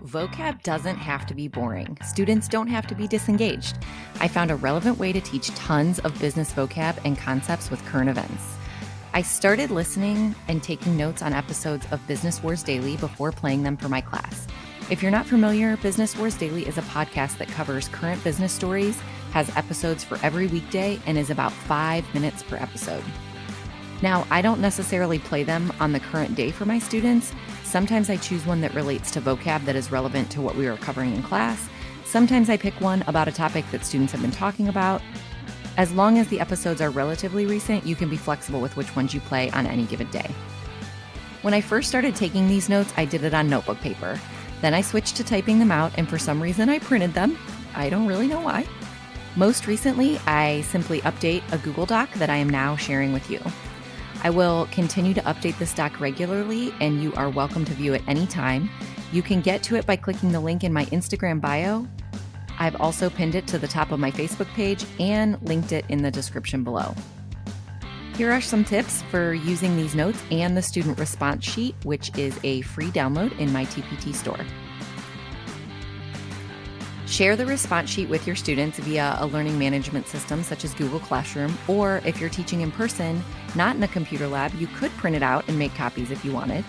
Vocab doesn't have to be boring. Students don't have to be disengaged. I found a relevant way to teach tons of business vocab and concepts with current events. I started listening and taking notes on episodes of Business Wars Daily before playing them for my class. If you're not familiar, Business Wars Daily is a podcast that covers current business stories, has episodes for every weekday, and is about 5 minutes per episode. Now, I don't necessarily play them on the current day for my students. Sometimes I choose one that relates to vocab that is relevant to what we are covering in class. Sometimes I pick one about a topic that students have been talking about. As long as the episodes are relatively recent, you can be flexible with which ones you play on any given day. When I first started taking these notes, I did it on notebook paper. Then I switched to typing them out, and for some reason I printed them. I don't really know why. Most recently, I simply update a Google Doc that I am now sharing with you. I will continue to update this doc regularly, and you are welcome to view it anytime. You can get to it by clicking the link in my Instagram bio. I've also pinned it to the top of my Facebook page and linked it in the description below. Here are some tips for using these notes and the student response sheet, which is a free download in my TPT store. Share the response sheet with your students via a learning management system such as Google Classroom, or if you're teaching in person, not in a computer lab, you could print it out and make copies if you wanted.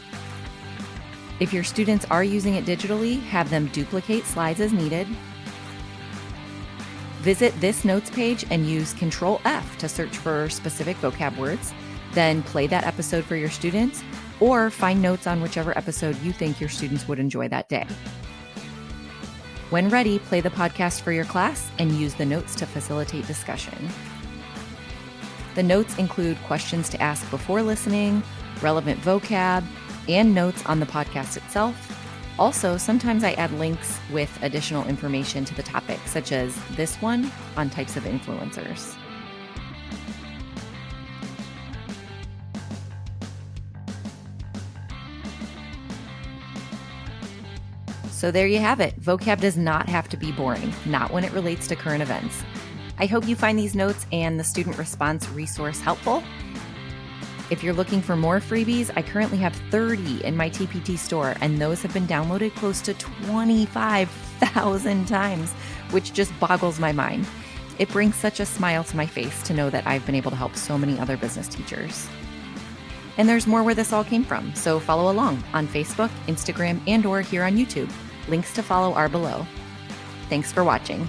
If your students are using it digitally, have them duplicate slides as needed. Visit this notes page and use Control F to search for specific vocab words, then play that episode for your students, or find notes on whichever episode you think your students would enjoy that day. When ready, play the podcast for your class and use the notes to facilitate discussion. The notes include questions to ask before listening, relevant vocab, and notes on the podcast itself. Also, sometimes I add links with additional information to the topic, such as this one on types of influencers. So there you have it. Vocab does not have to be boring, not when it relates to current events. I hope you find these notes and the student response resource helpful. If you're looking for more freebies, I currently have 30 in my TPT store, and those have been downloaded close to 25,000 times, which just boggles my mind. It brings such a smile to my face to know that I've been able to help so many other business teachers. And there's more where this all came from, so follow along on Facebook, Instagram, and/or here on YouTube. Links to follow are below. Thanks for watching.